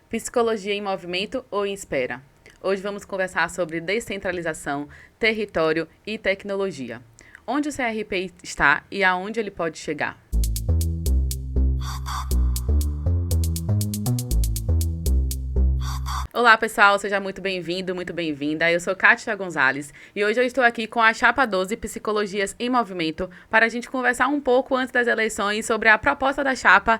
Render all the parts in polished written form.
Psicologia em movimento ou em espera? Hoje vamos conversar sobre descentralização, território e tecnologia. Onde o CRP está e aonde ele pode chegar? Olá, pessoal, seja muito bem-vindo, muito bem-vinda. Eu sou Kátia Gonzalez e hoje eu estou aqui com a Chapa 12 Psicologias em Movimento para a gente conversar um pouco antes das eleições sobre a proposta da chapa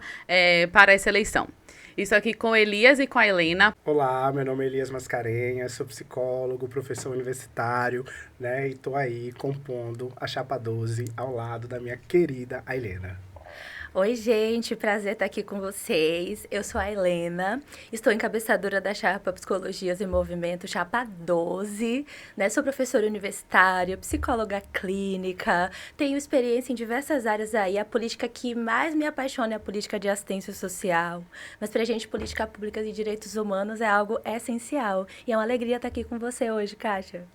para essa eleição. Isso aqui com Elias e com a Helena. Olá, meu nome é Elias Mascarenhas, sou psicólogo, professor universitário, né? E tô aí compondo a Chapa 12 ao lado da minha querida Helena. Oi, gente, prazer estar aqui com vocês. Eu sou a Helena, estou encabeçadora da Chapa Psicologias em Movimento, Chapa 12, né? Sou professora universitária, psicóloga clínica, tenho experiência em diversas áreas aí. A política que mais me apaixona é a política de assistência social. Mas pra gente, política pública e direitos humanos é algo essencial. E é uma alegria estar aqui com você hoje, Kátia.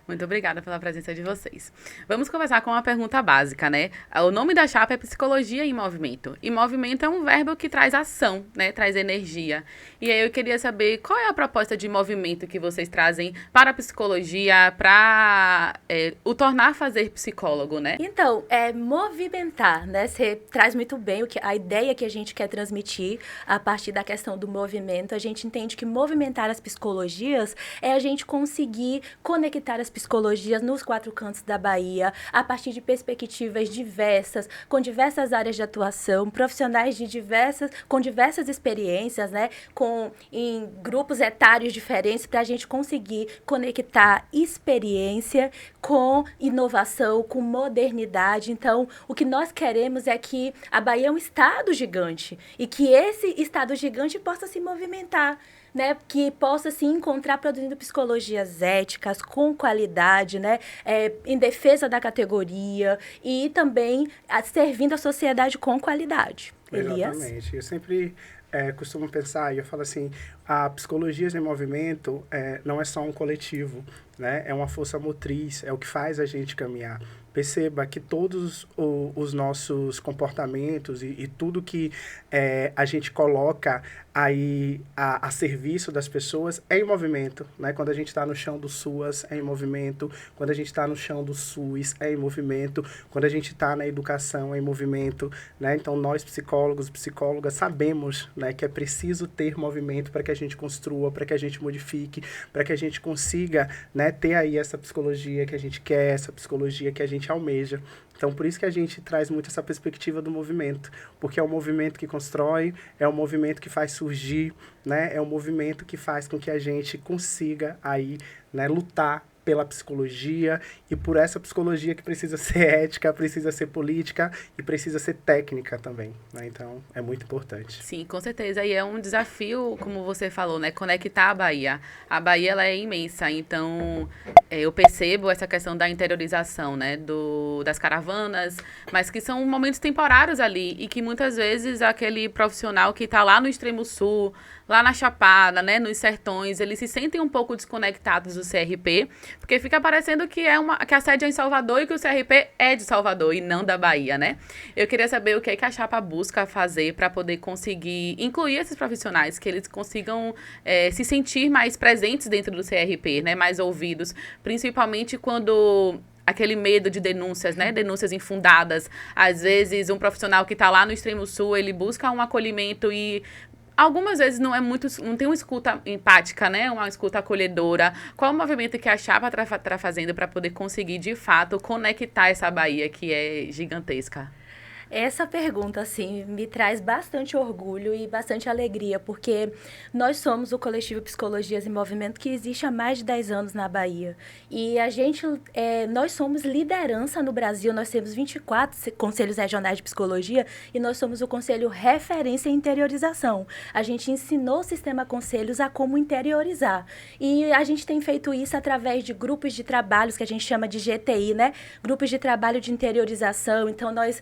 Muito obrigada pela presença de vocês. Vamos começar com uma pergunta básica, né? O nome da chapa é Psicologia em Movimento. E movimento é um verbo que traz ação, né? Traz energia. E aí eu queria saber qual é a proposta de movimento que vocês trazem para a psicologia, para o tornar fazer psicólogo, né? Então, é movimentar, né? Você traz muito bem a ideia que a gente quer transmitir a partir da questão do movimento. A gente entende que movimentar as psicologias é a gente conseguir conectar as psicologias nos quatro cantos da Bahia, a partir de perspectivas diversas, com diversas áreas de atuação, profissionais com diversas experiências, né? Em grupos etários diferentes, para a gente conseguir conectar experiência com inovação, com modernidade. Então, o que nós queremos é que a Bahia é um estado gigante e que esse estado gigante possa se movimentar, né, que possa se encontrar produzindo psicologias éticas, com qualidade, né, em defesa da categoria e também servindo a sociedade com qualidade. Elias? Exatamente. Eu sempre costumo pensar, e eu falo assim, a Psicologias em Movimento não é só um coletivo, né? É uma força motriz, é o que faz a gente caminhar. Perceba que todos os nossos comportamentos e tudo que a gente coloca aí a serviço das pessoas é em movimento, né? Quando a gente está no chão do SUAS é em movimento, quando a gente está no chão do SUS é em movimento, quando a gente está na educação é em movimento, né? Então nós psicólogos, psicólogas sabemos, né, que é preciso ter movimento para que a gente construa, para que a gente modifique, para que a gente consiga, né, ter aí essa psicologia que a gente quer, essa psicologia que a gente almeja. Então, por isso que a gente traz muito essa perspectiva do movimento, porque é um movimento que constrói, é um movimento que faz surgir, né? É um movimento que faz com que a gente consiga aí, né, lutar pela psicologia e por essa psicologia que precisa ser ética, precisa ser política e precisa ser técnica também, né? Então, é muito importante. Sim, com certeza. E é um desafio, como você falou, né? Conectar a Bahia. A Bahia, ela é imensa, então eu percebo essa questão da interiorização, né? Das caravanas, mas que são momentos temporários ali e que muitas vezes aquele profissional que está lá no extremo sul, lá na Chapada, né? Nos sertões, eles se sentem um pouco desconectados do CRP, porque fica parecendo que que a sede é em Salvador e que o CRP é de Salvador e não da Bahia, né? Eu queria saber o que é que a Chapa busca fazer para poder conseguir incluir esses profissionais, que eles consigam se sentir mais presentes dentro do CRP, né? Mais ouvidos, principalmente quando aquele medo de denúncias, né? Denúncias infundadas. Às vezes, um profissional que está lá no extremo sul, ele busca um acolhimento e algumas vezes não tem uma escuta empática, né? Uma escuta acolhedora. Qual o movimento que a Chapa está fazendo para poder conseguir, de fato, conectar essa Bahia que é gigantesca? Essa pergunta, assim, me traz bastante orgulho e bastante alegria, porque nós somos o coletivo Psicologias em Movimento que existe há mais de 10 anos na Bahia. E nós somos liderança no Brasil, nós temos 24 conselhos regionais de psicologia e nós somos o conselho referência em interiorização. A gente ensinou o sistema conselhos a como interiorizar. E a gente tem feito isso através de grupos de trabalhos que a gente chama de GTI, né? Grupos de trabalho de interiorização. Então, nós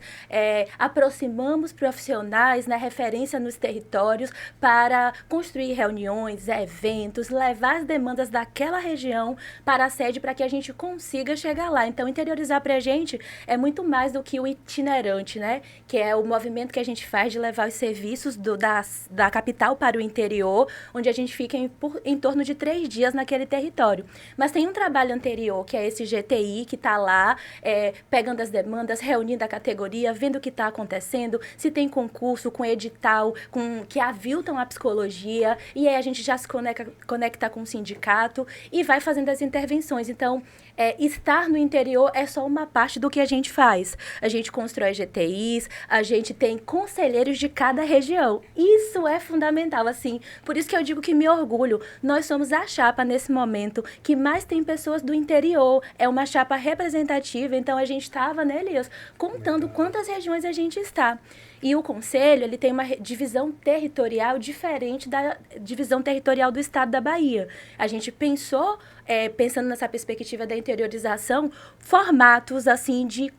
aproximamos profissionais, né, referência nos territórios para construir reuniões, eventos, levar as demandas daquela região para a sede para que a gente consiga chegar lá. Então, interiorizar para a gente é muito mais do que o itinerante, né, que é o movimento que a gente faz de levar os serviços da capital para o interior, onde a gente fica em torno de 3 dias naquele território. Mas tem um trabalho anterior, que é esse GTI, que está lá, pegando as demandas, reunindo a categoria, vendo o que está acontecendo, se tem concurso, com edital, que aviltam a psicologia, e aí a gente já se conecta com o sindicato e vai fazendo as intervenções. Então, estar no interior é só uma parte do que a gente faz. A gente constrói GTIs, a gente tem conselheiros de cada região. Isso é fundamental, assim. Por isso que eu digo que me orgulho. Nós somos a chapa, nesse momento, que mais tem pessoas do interior. É uma chapa representativa, então a gente estava, né, Elias, contando quantas regiões a gente está. E o Conselho, ele tem uma divisão territorial diferente da divisão territorial do Estado da Bahia. A gente pensou, pensando nessa perspectiva da interiorização, formatos, assim, de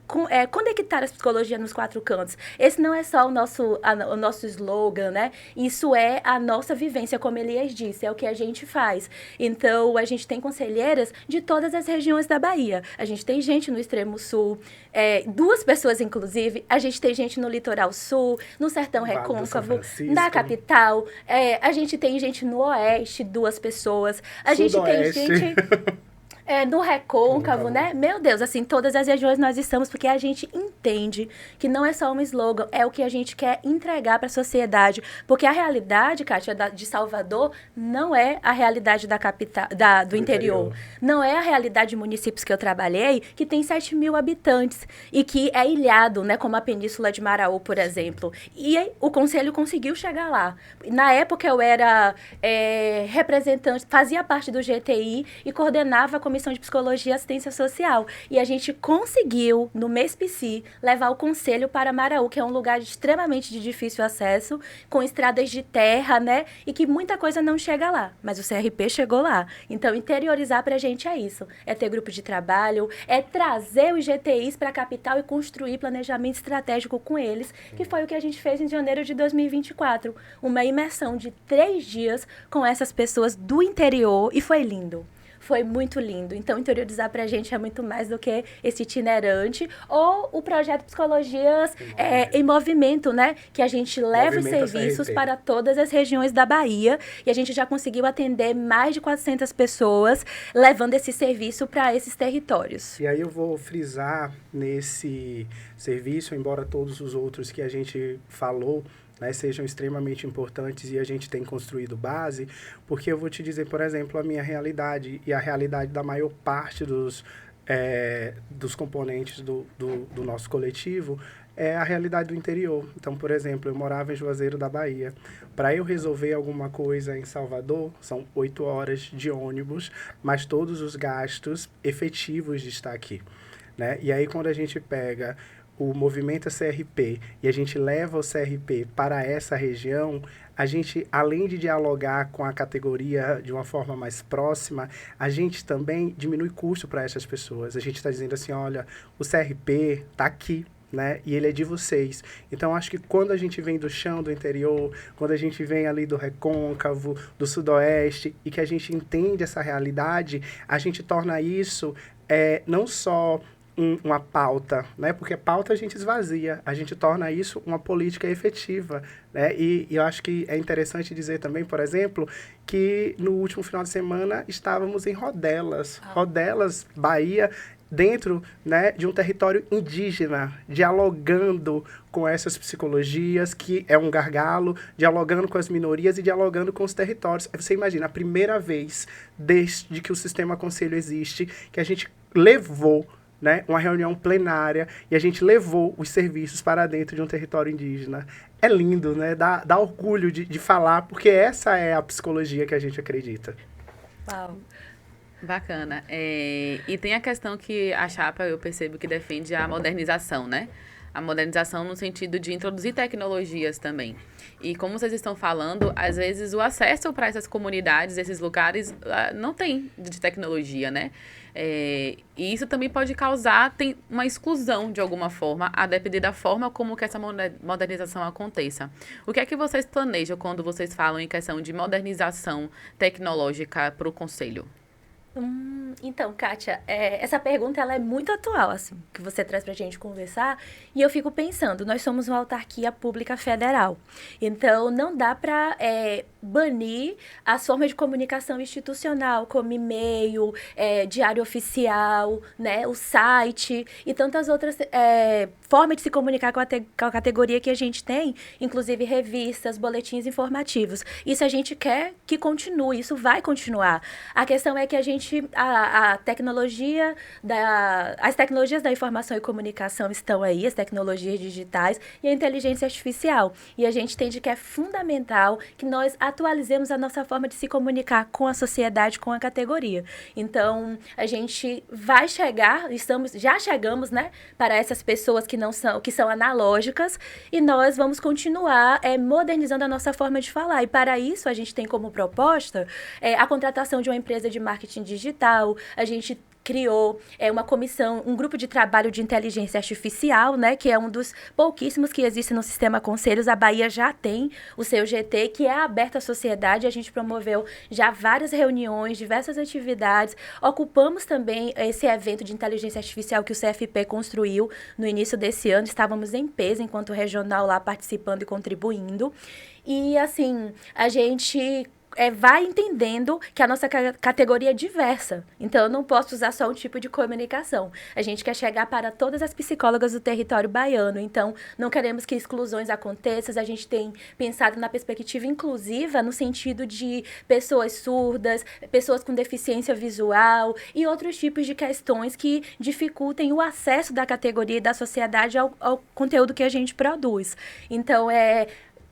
conectar a psicologia nos 4 cantos. Esse não é só o nosso slogan, né? Isso é a nossa vivência, como Elias disse, é o que a gente faz. Então, a gente tem conselheiras de todas as regiões da Bahia. A gente tem gente no extremo sul, 2 pessoas, inclusive. A gente tem gente no litoral sul, no Sertão Recôncavo, na capital. A gente tem gente no oeste, 2 pessoas. A gente tem gente no Recôncavo, né? Meu Deus, assim, todas as regiões nós estamos, porque a gente entende que não é só um slogan, é o que a gente quer entregar para a sociedade. Porque a realidade, Kátia, de Salvador, não é a realidade da capital, do interior. Não é a realidade de municípios que eu trabalhei, que tem 7 mil habitantes e que é ilhado, né? Como a Península de Maraú, por exemplo. E aí, o Conselho conseguiu chegar lá. Na época, eu era representante, fazia parte do GTI e coordenava a Comissão de Psicologia e Assistência Social. E a gente conseguiu, no MESPC, levar o Conselho para Maraú, que é um lugar extremamente de difícil acesso, com estradas de terra, né? E que muita coisa não chega lá. Mas o CRP chegou lá. Então, interiorizar pra gente é isso. É ter grupo de trabalho, é trazer os GTIs para a capital e construir planejamento estratégico com eles, que foi o que a gente fez em janeiro de 2024. Uma imersão de 3 dias com essas pessoas do interior e foi lindo. Foi muito lindo. Então, interiorizar pra gente é muito mais do que esse itinerante ou o projeto Psicologias em Movimento, né? Que a gente leva os serviços para todas as regiões da Bahia e a gente já conseguiu atender mais de 400 pessoas levando esse serviço para esses territórios. E aí eu vou frisar nesse serviço, embora todos os outros que a gente falou, né, sejam extremamente importantes e a gente tem construído base, porque eu vou te dizer, por exemplo, a minha realidade e a realidade da maior parte dos componentes do nosso coletivo é a realidade do interior. Então, por exemplo, eu morava em Juazeiro da Bahia. Para eu resolver alguma coisa em Salvador, são 8 horas de ônibus, mais todos os gastos efetivos de estar aqui, né? E aí, quando a gente pega o movimento CRP e a gente leva o CRP para essa região, a gente, além de dialogar com a categoria de uma forma mais próxima, a gente também diminui custo para essas pessoas. A gente está dizendo assim, olha, o CRP está aqui, né? E ele é de vocês. Então, acho que quando a gente vem do chão do interior, quando a gente vem ali do Recôncavo, do Sudoeste, e que a gente entende essa realidade, a gente torna isso não só uma pauta, né? Porque pauta a gente esvazia, a gente torna isso uma política efetiva, né? E eu acho que é interessante dizer também, por exemplo, que no último final de semana estávamos em Rodelas, Bahia, dentro, né, de um território indígena, dialogando com essas psicologias, que é um gargalo, dialogando com as minorias e dialogando com os territórios. Você imagina, a primeira vez desde que o Sistema Conselho existe, que a gente levou, né, uma reunião plenária e a gente levou os serviços para dentro de um território indígena. É lindo, né? Dá orgulho de falar, porque essa é a psicologia que a gente acredita. Uau! Bacana. E tem a questão que a chapa, eu percebo que defende a modernização, né? A modernização no sentido de introduzir tecnologias também. E como vocês estão falando, às vezes o acesso para essas comunidades, esses lugares, não tem de tecnologia, né? E isso também pode causar uma exclusão, de alguma forma, a depender da forma como que essa modernização aconteça. O que é que vocês planejam quando vocês falam em questão de modernização tecnológica para o Conselho? Então, Kátia, essa pergunta ela é muito atual, assim, que você traz para a gente conversar, e eu fico pensando, nós somos uma autarquia pública federal, então não dá para banir as formas de comunicação institucional, como e-mail, diário oficial, né, o site e tantas outras formas de se comunicar com a categoria que a gente tem, inclusive revistas, boletins informativos. Isso a gente quer que continue, isso vai continuar. A questão é que as tecnologias da informação e comunicação estão aí, as tecnologias digitais e a inteligência artificial. E a gente entende que é fundamental que nós atualizemos a nossa forma de se comunicar com a sociedade, com a categoria. Então, a gente vai chegar, já chegamos, né, para essas pessoas que são analógicas, e nós vamos continuar modernizando a nossa forma de falar. E para isso, a gente tem como proposta a contratação de uma empresa de marketing digital. A gente criou uma comissão, um grupo de trabalho de inteligência artificial, né, que é um dos pouquíssimos que existe no sistema Conselhos. A Bahia já tem o seu GT, que é aberto à sociedade. A gente promoveu já várias reuniões, diversas atividades. Ocupamos também esse evento de inteligência artificial que o CFP construiu no início desse ano. Estávamos em peso enquanto regional lá participando e contribuindo. E, assim, a gente vai entendendo que a nossa categoria é diversa. Então, eu não posso usar só um tipo de comunicação. A gente quer chegar para todas as psicólogas do território baiano. Então, não queremos que exclusões aconteçam. A gente tem pensado na perspectiva inclusiva, no sentido de pessoas surdas, pessoas com deficiência visual e outros tipos de questões que dificultem o acesso da categoria e da sociedade ao conteúdo que a gente produz. Então,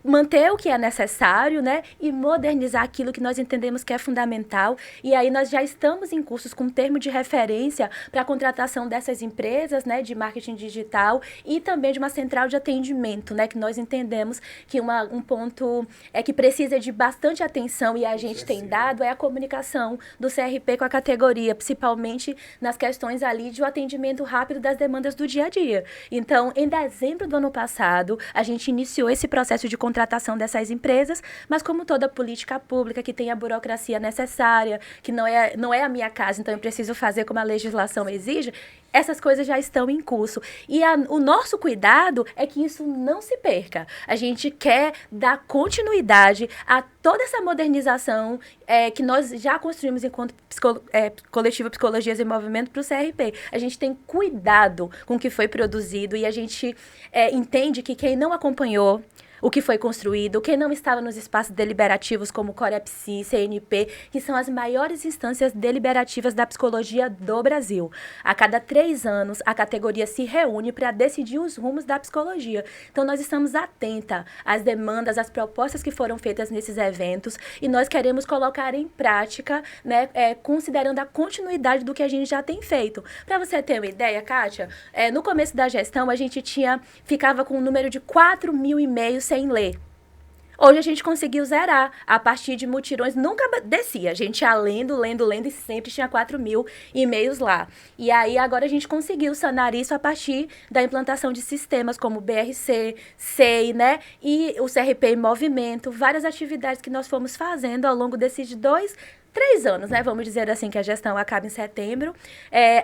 manter o que é necessário, né, e modernizar aquilo que nós entendemos que é fundamental. E aí nós já estamos em cursos com termo de referência para a contratação dessas empresas, né, de marketing digital e também de uma central de atendimento, né, que nós entendemos que um ponto que precisa de bastante atenção e a gente tem dado é a comunicação do CRP com a categoria, principalmente nas questões ali de um atendimento rápido das demandas do dia a dia. Então, em dezembro do ano passado, a gente iniciou esse processo de contratação dessas empresas, mas como toda política pública que tem a burocracia necessária, que não é a minha casa, então eu preciso fazer como a legislação exige, essas coisas já estão em curso. E o nosso cuidado é que isso não se perca. A gente quer dar continuidade a toda essa modernização que nós já construímos enquanto coletivo Psicologias em Movimento para o CRP. A gente tem cuidado com o que foi produzido e a gente entende que quem não acompanhou o que foi construído, quem não estava nos espaços deliberativos como Corepsi, CNP, que são as maiores instâncias deliberativas da psicologia do Brasil. A cada 3 anos, a categoria se reúne para decidir os rumos da psicologia. Então, nós estamos atentas às demandas, às propostas que foram feitas nesses eventos e nós queremos colocar em prática, né, considerando a continuidade do que a gente já tem feito. Para você ter uma ideia, Kátia, no começo da gestão, a gente ficava com um número de 4.000 e-mails sem ler. Hoje a gente conseguiu zerar a partir de mutirões, nunca descia. A gente ia lendo e sempre tinha 4.000 e-mails lá. E aí agora a gente conseguiu sanar isso a partir da implantação de sistemas como o BRC, SEI, né? E o CRP em Movimento, várias atividades que nós fomos fazendo ao longo desses 3 anos, né? Vamos dizer assim, que a gestão acaba em setembro.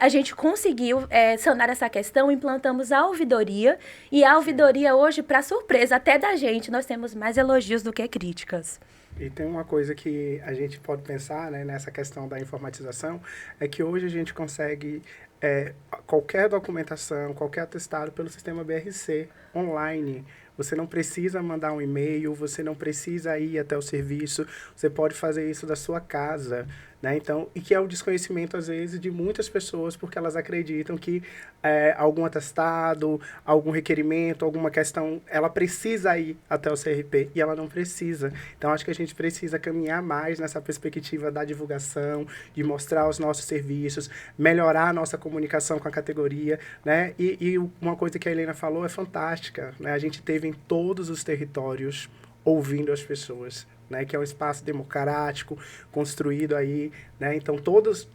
A gente conseguiu sanar essa questão, implantamos a ouvidoria. E a ouvidoria hoje, para surpresa até da gente, nós temos mais elogios do que críticas. E tem uma coisa que a gente pode pensar, né, nessa questão da informatização, é que hoje a gente consegue qualquer documentação, qualquer atestado pelo sistema BRC online. Você não precisa mandar um e-mail, você não precisa ir até o serviço, você pode fazer isso da sua casa. né? Então, e que é o desconhecimento, às vezes, de muitas pessoas, porque elas acreditam que algum atestado, algum requerimento, alguma questão, ela precisa ir até o CRP, e ela não precisa. Então, acho que a gente precisa caminhar mais nessa perspectiva da divulgação, de mostrar os nossos serviços, melhorar a nossa comunicação com a categoria, né? E uma coisa que a Helena falou é fantástica, né? A gente teve em todos os territórios ouvindo as pessoas, né, que é um espaço democrático, construído aí, né, então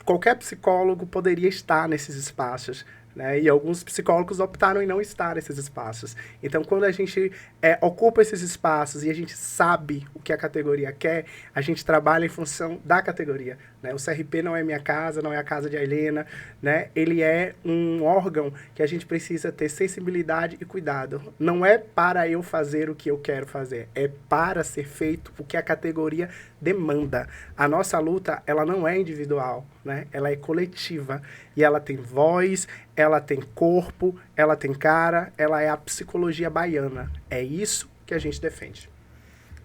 qualquer psicólogo poderia estar nesses espaços, né, e alguns psicólogos optaram em não estar nesses espaços. Então, quando a gente ocupa esses espaços e a gente sabe o que a categoria quer, a gente trabalha em função da categoria, né? O CRP não é minha casa, não é a casa de Helena, né? Ele é um órgão que a gente precisa ter sensibilidade e cuidado. Não é para eu fazer o que eu quero fazer, é para ser feito o que a categoria demanda. A nossa luta, ela não é individual, né? Ela é coletiva e ela tem voz, ela tem corpo, ela tem cara, ela é a psicologia baiana. É isso que a gente defende.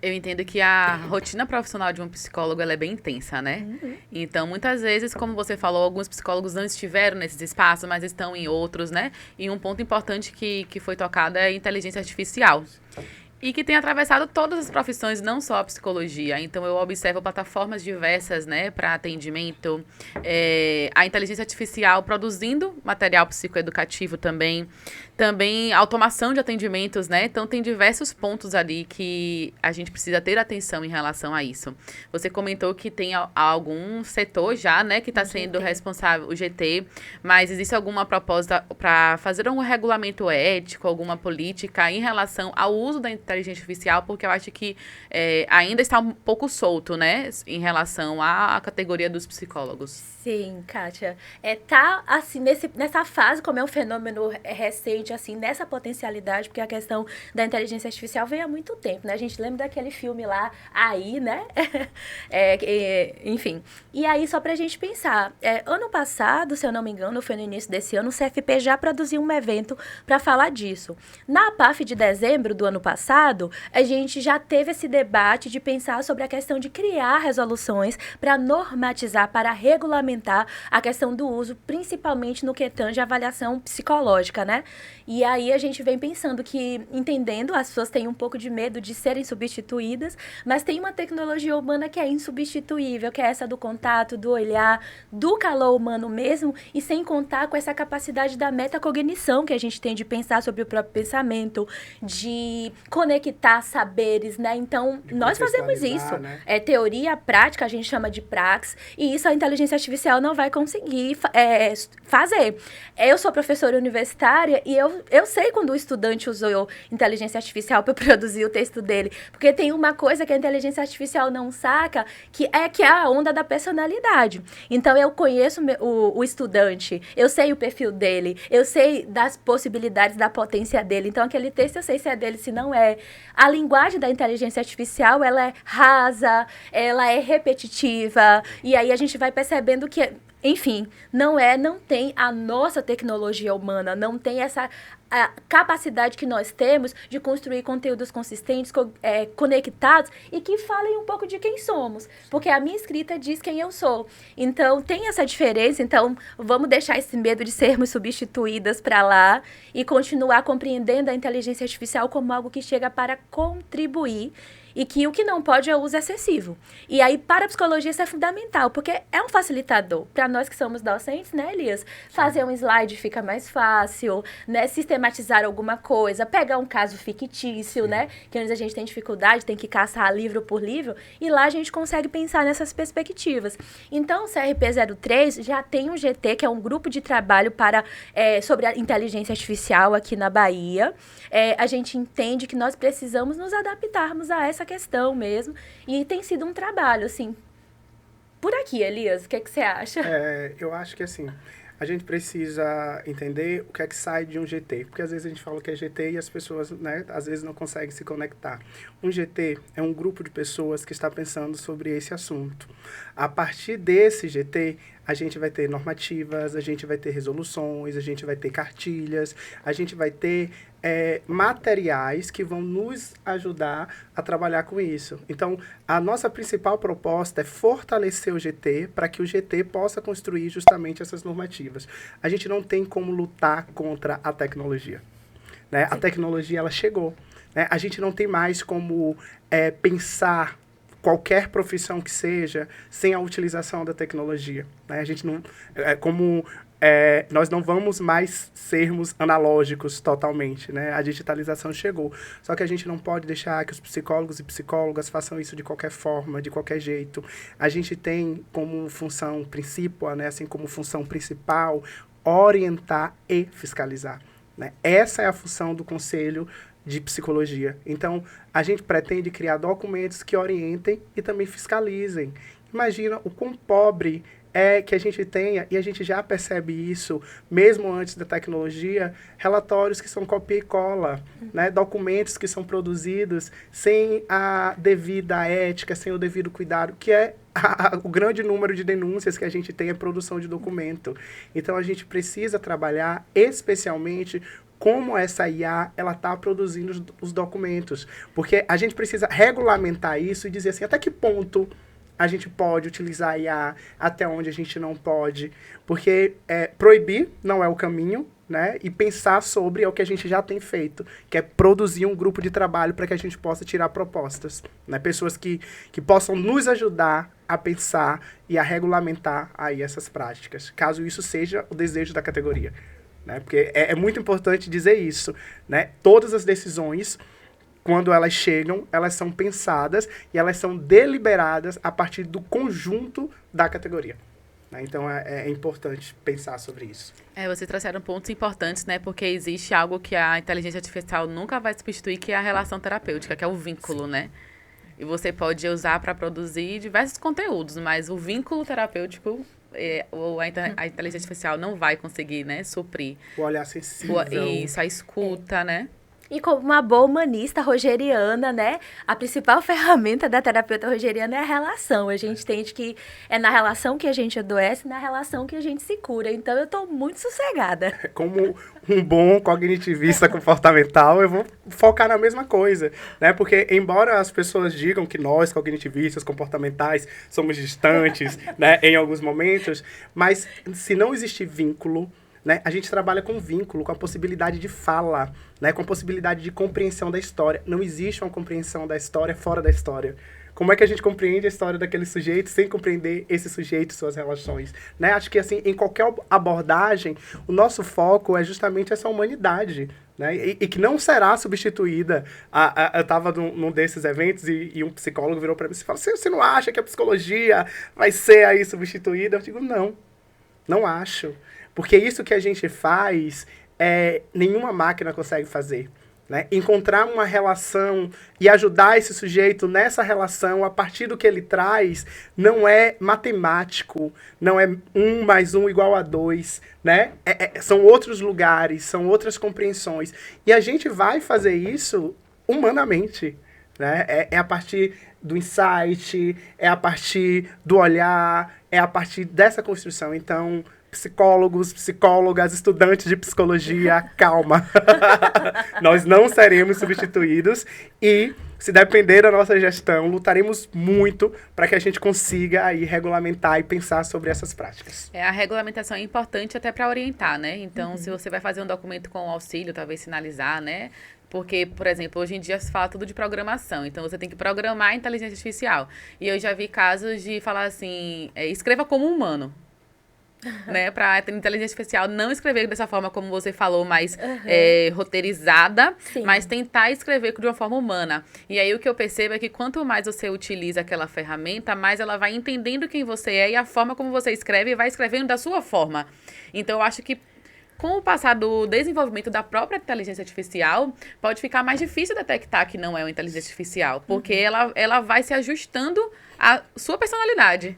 Eu entendo que a rotina profissional de um psicólogo ela é bem intensa, né? Então, muitas vezes, como você falou, alguns psicólogos não estiveram nesses espaços, mas estão em outros, né? E um ponto importante que foi tocado é a inteligência artificial. E que tem atravessado todas as profissões, não só a psicologia. Então, eu observo plataformas diversas, né, para atendimento. A inteligência artificial produzindo material psicoeducativo também. Também automação de atendimentos, né? Então, tem diversos pontos ali que a gente precisa ter atenção em relação a isso. Você comentou que tem algum setor já, né, que está sendo responsável, o GT, mas existe alguma proposta para fazer um regulamento ético, alguma política em relação ao uso da inteligência artificial, porque eu acho que ainda está um pouco solto, né, em relação à categoria dos psicólogos. Sim, Kátia. Tá, assim, nessa fase, como é um fenômeno recente, assim, nessa potencialidade, porque a questão da inteligência artificial vem há muito tempo, né? A gente lembra daquele filme lá, AI, né? Enfim. E aí, só pra gente pensar, ano passado, se eu não me engano, foi no início desse ano, o CFP já produziu um evento para falar disso. Na PAF de dezembro do ano passado, a gente já teve esse debate de pensar sobre a questão de criar resoluções para normatizar, para regulamentar a questão do uso, principalmente no que tange a avaliação psicológica, né? E aí a gente vem pensando que, entendendo, as pessoas têm um pouco de medo de serem substituídas, mas tem uma tecnologia humana que é insubstituível, que é essa do contato, do olhar, do calor humano mesmo, e sem contar com essa capacidade da metacognição que a gente tem de pensar sobre o próprio pensamento, de conectar saberes, né? Então, nós fazemos isso. Né? Teoria, prática, a gente chama de praxis, e isso a inteligência artificial não vai conseguir fazer. Eu sou professora universitária e eu sei quando o estudante usou inteligência artificial para produzir o texto dele, porque tem uma coisa que a inteligência artificial não saca, que é a onda da personalidade. Então, eu conheço o estudante, eu sei o perfil dele, eu sei das possibilidades, da potência dele. Então, aquele texto eu sei se é dele, se não é. A linguagem da inteligência artificial, ela é rasa, ela é repetitiva, e aí a gente vai percebendo que, enfim, não tem a nossa tecnologia humana, não tem essa a capacidade que nós temos de construir conteúdos consistentes, conectados e que falem um pouco de quem somos. Porque a minha escrita diz quem eu sou. Então, tem essa diferença. Então, vamos deixar esse medo de sermos substituídas para lá e continuar compreendendo a inteligência artificial como algo que chega para contribuir e que o que não pode é o uso excessivo. E aí, para a psicologia, isso é fundamental, porque é um facilitador. Para nós que somos docentes, né, Elias? Fazer um slide fica mais fácil, né? Sistematizar alguma coisa, pegar um caso fictício, né? Que antes a gente tem dificuldade, tem que caçar livro por livro, e lá a gente consegue pensar nessas perspectivas. Então, o CRP03 já tem um GT, que é um grupo de trabalho sobre a inteligência artificial aqui na Bahia. A gente entende que nós precisamos nos adaptarmos a essa questão mesmo, e tem sido um trabalho, assim, por aqui, Elias, o que você acha? Eu acho que, assim, a gente precisa entender o que é que sai de um GT, porque às vezes a gente fala que é GT e as pessoas, né, às vezes não conseguem se conectar. Um GT é um grupo de pessoas que está pensando sobre esse assunto. A partir desse GT, a gente vai ter normativas, a gente vai ter resoluções, a gente vai ter cartilhas, a gente vai ter materiais que vão nos ajudar a trabalhar com isso. Então, a nossa principal proposta é fortalecer o GT para que o GT possa construir justamente essas normativas. A gente não tem como lutar contra a tecnologia, né? A tecnologia, ela chegou, né? A gente não tem mais como pensar qualquer profissão que seja sem a utilização da tecnologia, né? A gente não... nós não vamos mais sermos analógicos totalmente, né? A digitalização chegou. Só que a gente não pode deixar que os psicólogos e psicólogas façam isso de qualquer forma, de qualquer jeito. A gente tem como função principal, né? Assim como função principal, orientar e fiscalizar, né? Essa é a função do Conselho de Psicologia. Então, a gente pretende criar documentos que orientem e também fiscalizem. Imagina o quão pobre é que a gente tenha, e a gente já percebe isso, mesmo antes da tecnologia, relatórios que são copia e cola, né? Documentos que são produzidos sem a devida ética, sem o devido cuidado, que é o grande número de denúncias que a gente tem é produção de documento. Então, a gente precisa trabalhar especialmente como essa IA ela está produzindo os documentos. Porque a gente precisa regulamentar isso e dizer assim, até que ponto a gente pode utilizar a IA, até onde a gente não pode. Porque proibir não é o caminho, né? E pensar sobre é o que a gente já tem feito, que é produzir um grupo de trabalho para que a gente possa tirar propostas, né? Pessoas que possam nos ajudar a pensar e a regulamentar aí essas práticas, caso isso seja o desejo da categoria, né? Porque é muito importante dizer isso, né? Todas as decisões, quando elas chegam, elas são pensadas e elas são deliberadas a partir do conjunto da categoria, né? Então, é importante pensar sobre isso. Vocês trouxeram pontos importantes, né? Porque existe algo que a inteligência artificial nunca vai substituir, que é a relação terapêutica, que é o vínculo, Sim. né? E você pode usar para produzir diversos conteúdos, mas o vínculo terapêutico, a inteligência artificial não vai conseguir, né, suprir. O olhar sensível. Isso, a escuta, né? E como uma boa humanista rogeriana, né? A principal ferramenta da terapeuta rogeriana é a relação. A gente entende que é na relação que a gente adoece, na relação que a gente se cura. Então, eu estou muito sossegada. Como um bom cognitivista comportamental, eu vou focar na mesma coisa, né? Porque, embora as pessoas digam que nós, cognitivistas comportamentais, somos distantes, né, em alguns momentos, mas se não existe vínculo, né, a gente trabalha com vínculo, com a possibilidade de fala, né, com a possibilidade de compreensão da história. Não existe uma compreensão da história fora da história. Como é que a gente compreende a história daquele sujeito sem compreender esse sujeito e suas relações, né? Acho que, assim, em qualquer abordagem, o nosso foco é justamente essa humanidade, né? E que não será substituída. Eu estava num desses eventos e um psicólogo virou para mim e falou, você não acha que a psicologia vai ser aí substituída? Eu digo, não acho. Porque isso que a gente faz, nenhuma máquina consegue fazer, né? Encontrar uma relação e ajudar esse sujeito nessa relação a partir do que ele traz não é matemático, não é 1 mais 1 igual a 2, né? São outros lugares, são outras compreensões. E a gente vai fazer isso humanamente, né? É a partir do insight, é a partir do olhar, é a partir dessa construção. Então, psicólogos, psicólogas, estudantes de psicologia, calma. Nós não seremos substituídos e, se depender da nossa gestão, lutaremos muito para que a gente consiga aí regulamentar e pensar sobre essas práticas. A regulamentação é importante até para orientar, né? Então, se você vai fazer um documento com auxílio, talvez sinalizar, né? Porque, por exemplo, hoje em dia se fala tudo de programação. Então, você tem que programar a inteligência artificial. E eu já vi casos de falar assim, escreva como humano. Né, para a inteligência artificial não escrever dessa forma como você falou, mais roteirizada, Sim. mas tentar escrever de uma forma humana. E aí o que eu percebo é que quanto mais você utiliza aquela ferramenta, mais ela vai entendendo quem você é e a forma como você escreve e vai escrevendo da sua forma. Então eu acho que com o passar do desenvolvimento da própria inteligência artificial, pode ficar mais difícil detectar que não é uma inteligência artificial, porque ela vai se ajustando à sua personalidade.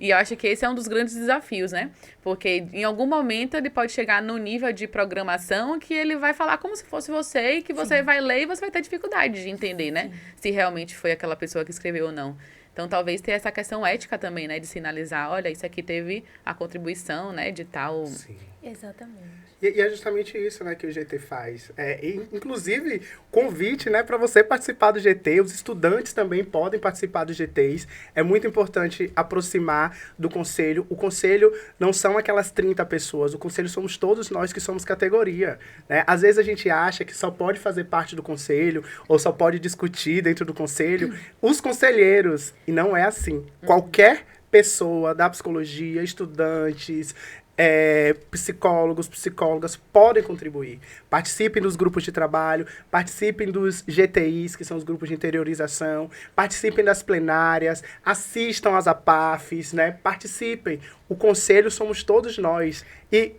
E eu acho que esse é um dos grandes desafios, né? Porque em algum momento ele pode chegar no nível de programação que ele vai falar como se fosse você e que você vai ler e você vai ter dificuldade de entender, né? Se realmente foi aquela pessoa que escreveu ou não. Então, Então, talvez ter essa questão ética também, né? De sinalizar, olha, isso aqui teve a contribuição, né? De tal... Sim. Exatamente. E é justamente isso, né, que o GT faz. Inclusive, convite, né, para você participar do GT. Os estudantes também podem participar dos GTs. É muito importante aproximar do conselho. O conselho não são aquelas 30 pessoas. O conselho somos todos nós que somos categoria, né? Às vezes a gente acha que só pode fazer parte do conselho ou só pode discutir dentro do conselho os conselheiros. E não é assim. Qualquer pessoa da psicologia, estudantes, psicólogos, psicólogas podem contribuir. Participem dos grupos de trabalho, participem dos GTIs, que são os grupos de interiorização, participem das plenárias, assistam às APAFs, né? Participem. O conselho somos todos nós. E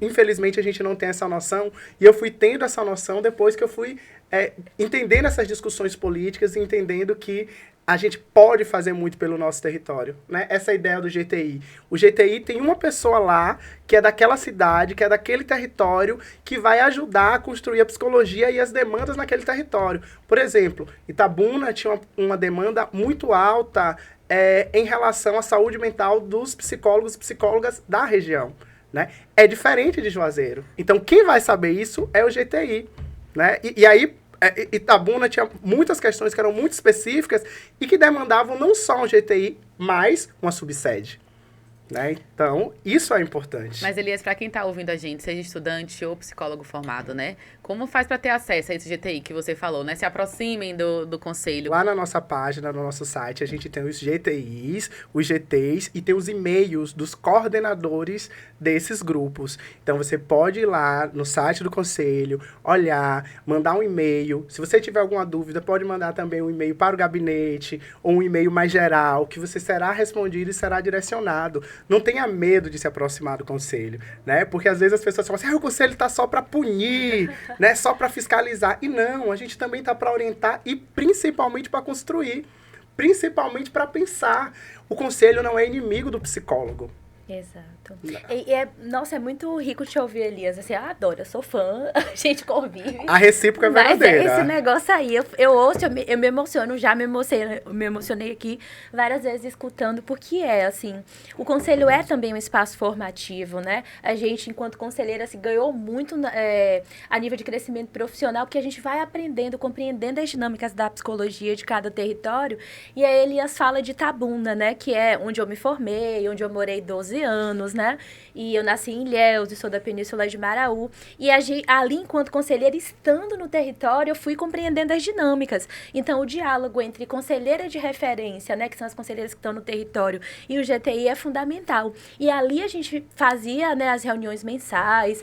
infelizmente a gente não tem essa noção, e eu fui tendo essa noção depois que eu fui entendendo essas discussões políticas e entendendo que a gente pode fazer muito pelo nosso território, né? Essa é a ideia do GTI. O GTI tem uma pessoa lá, que é daquela cidade, que é daquele território, que vai ajudar a construir a psicologia e as demandas naquele território. Por exemplo, Itabuna tinha uma demanda muito alta em relação à saúde mental dos psicólogos e psicólogas da região, né? É diferente de Juazeiro. Então, quem vai saber isso é o GTI, né? E aí, Itabuna tinha muitas questões que eram muito específicas e que demandavam não só um GTI, mas uma subsede, né? Então, isso é importante. Mas, Elias, para quem está ouvindo a gente, seja estudante ou psicólogo formado, né? Como faz para ter acesso a esse GTI que você falou, né? Se aproximem do conselho. Lá na nossa página, no nosso site, a gente tem os GTIs, os GTs e tem os e-mails dos coordenadores desses grupos. Então, você pode ir lá no site do conselho, olhar, mandar um e-mail. Se você tiver alguma dúvida, pode mandar também um e-mail para o gabinete ou um e-mail mais geral, que você será respondido e será direcionado. Não tenha medo de se aproximar do conselho, né? Porque às vezes as pessoas falam assim, o conselho está só para punir, né? Só para fiscalizar. E não, a gente também está para orientar e principalmente para construir, principalmente para pensar. O conselho não é inimigo do psicólogo. Exato. Nossa, é muito rico te ouvir, Elias. Assim, eu adoro, eu sou fã, a gente convive. A recíproca é verdadeira. Mas esse negócio aí, eu ouço, eu me emociono, já me emocionei aqui várias vezes escutando, porque assim, o conselho é também um espaço formativo, né? A gente, enquanto conselheira, assim, ganhou muito a nível de crescimento profissional, porque a gente vai aprendendo, compreendendo as dinâmicas da psicologia de cada território. E aí Elias fala de Itabuna, né? Que é onde eu me formei, onde eu morei 12 anos, né? E eu nasci em Ilhéus e sou da Península de Maraú. E ali, enquanto conselheira, estando no território, eu fui compreendendo as dinâmicas. Então, o diálogo entre conselheira de referência, né? Que são as conselheiras que estão no território, e o GTI é fundamental. E ali a gente fazia, né, as reuniões mensais,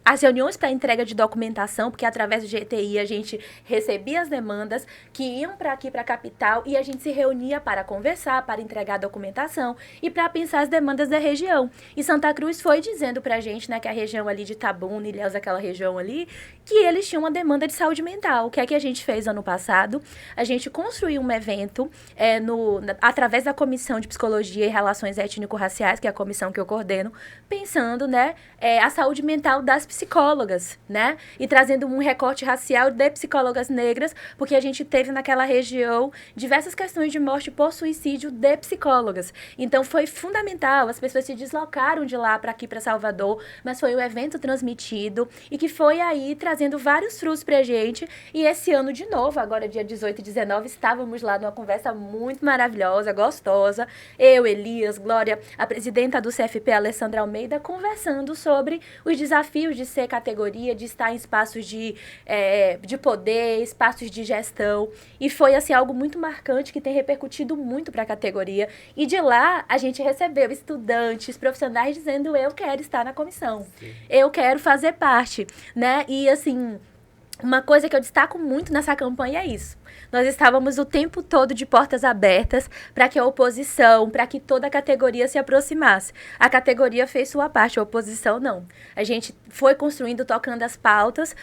as reuniões para entrega de documentação, porque através do GTI a gente recebia as demandas que iam para aqui, para a capital, e a gente se reunia para conversar, para entregar a documentação e para pensar as demandas da região. E Santa Cruz foi dizendo pra gente, né, que a região ali de Itabuna, Ilhéus, aquela região ali, que eles tinham uma demanda de saúde mental. O que é que a gente fez ano passado? A gente construiu um evento através da Comissão de Psicologia e Relações Étnico-Raciais, que é a comissão que eu coordeno, pensando, né, a saúde mental das psicólogas, né, e trazendo um recorte racial de psicólogas negras, porque a gente teve naquela região diversas questões de morte por suicídio de psicólogas. Então, foi fundamental, as pessoas se deslocaram de lá para aqui, para Salvador, mas foi um evento transmitido e que foi aí trazendo vários frutos pra gente. E esse ano, de novo, agora dia 18 e 19, estávamos lá numa conversa muito maravilhosa, gostosa. Eu, Elias, Glória, a presidenta do CFP, Alessandra Almeida, conversando sobre os desafios de ser categoria, de estar em espaços de poder, espaços de gestão. E foi, assim, algo muito marcante que tem repercutido muito para a categoria. E de lá, a gente recebeu estudantes, profissionais dizendo, eu quero estar na comissão. Sim. Eu quero fazer parte, né? E, assim, uma coisa que eu destaco muito nessa campanha é isso. Nós estávamos o tempo todo de portas abertas para que a oposição, para que toda a categoria se aproximasse. A categoria fez sua parte, a oposição não. A gente foi construindo, tocando as pautas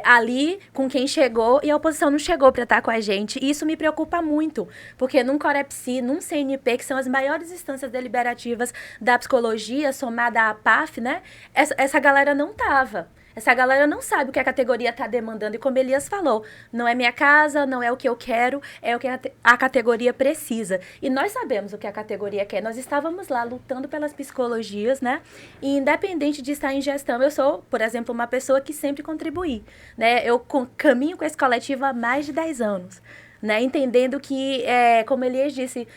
ali com quem chegou, e a oposição não chegou para estar com a gente. E isso me preocupa muito, porque num Corepsi, num CNP, que são as maiores instâncias deliberativas da psicologia, somada à APAF, né? Essa galera não estava. Essa galera não sabe o que a categoria está demandando. E como Elias falou, não é minha casa, não é o que eu quero, é o que a categoria precisa. E nós sabemos o que a categoria quer. Nós estávamos lá lutando pelas psicologias, né? E independente de estar em gestão, eu sou, por exemplo, uma pessoa que sempre contribuí, né? Eu caminho com esse coletivo há mais de 10 anos. Né, entendendo que, como Elias disse,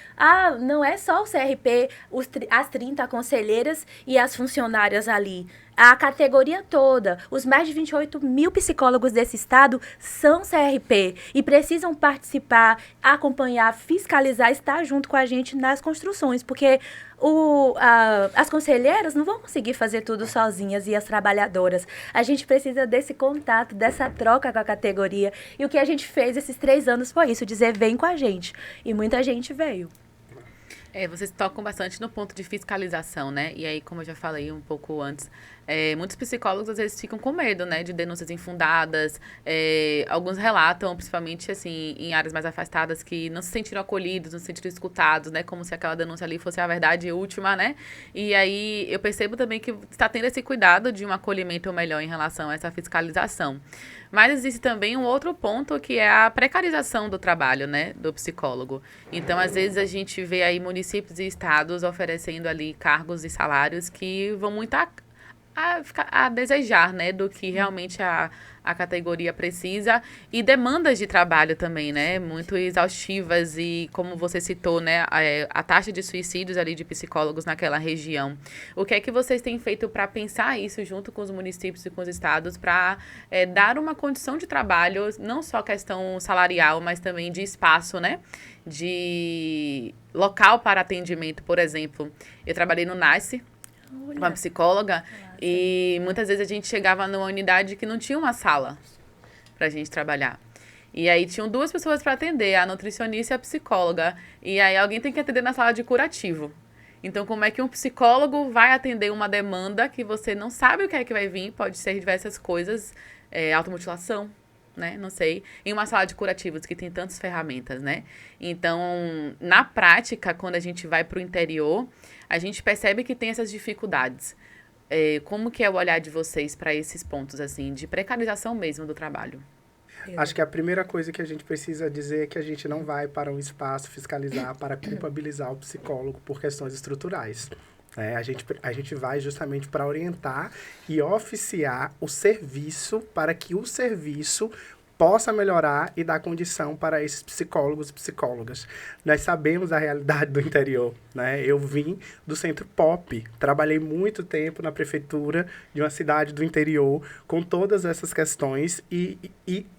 não é só o CRP, as 30 conselheiras e as funcionárias ali. A categoria toda, os mais de 28 mil psicólogos desse estado são CRP e precisam participar, acompanhar, fiscalizar, estar junto com a gente nas construções, porque as conselheiras não vão conseguir fazer tudo sozinhas e as trabalhadoras. A gente precisa desse contato, dessa troca com a categoria. E o que a gente fez esses 3 anos foi isso, dizer vem com a gente. E muita gente veio. Vocês tocam bastante no ponto de fiscalização, né? E aí, como eu já falei um pouco antes, muitos psicólogos às vezes ficam com medo, né? De denúncias infundadas. Alguns relatam, principalmente assim, em áreas mais afastadas, que não se sentiram acolhidos, não se sentiram escutados, né? Como se aquela denúncia ali fosse a verdade última, né? E aí, eu percebo também que está tendo esse cuidado de um acolhimento melhor em relação a essa fiscalização. Mas existe também um outro ponto que é a precarização do trabalho, né, do psicólogo. Então, às vezes, a gente vê aí municípios e estados oferecendo ali cargos e salários que vão muito a desejar, né, do que realmente a categoria precisa, e demandas de trabalho também, né, muito exaustivas, e como você citou, né, a taxa de suicídios ali de psicólogos naquela região. O que é que vocês têm feito para pensar isso junto com os municípios e com os estados para dar uma condição de trabalho, não só questão salarial, mas também de espaço, né, de local para atendimento? Por exemplo, eu trabalhei no NASCE, uma psicóloga, e muitas vezes a gente chegava numa unidade que não tinha uma sala pra gente trabalhar. E aí tinham 2 pessoas para atender, a nutricionista e a psicóloga. E aí alguém tem que atender na sala de curativo. Então, como é que um psicólogo vai atender uma demanda que você não sabe o que é que vai vir? Pode ser diversas coisas, automutilação, né? Não sei. Em uma sala de curativos que tem tantas ferramentas, né? Então, na prática, quando a gente vai para o interior, a gente percebe que tem essas dificuldades. Como que é o olhar de vocês para esses pontos, assim, de precarização mesmo do trabalho? Acho que a primeira coisa que a gente precisa dizer é que a gente não vai para um espaço fiscalizar para culpabilizar o psicólogo por questões estruturais. A gente vai justamente para orientar e oficiar o serviço para que o serviço possa melhorar e dar condição para esses psicólogos e psicólogas. Nós sabemos a realidade do interior, né? Eu vim do Centro Pop, trabalhei muito tempo na prefeitura de uma cidade do interior com todas essas questões e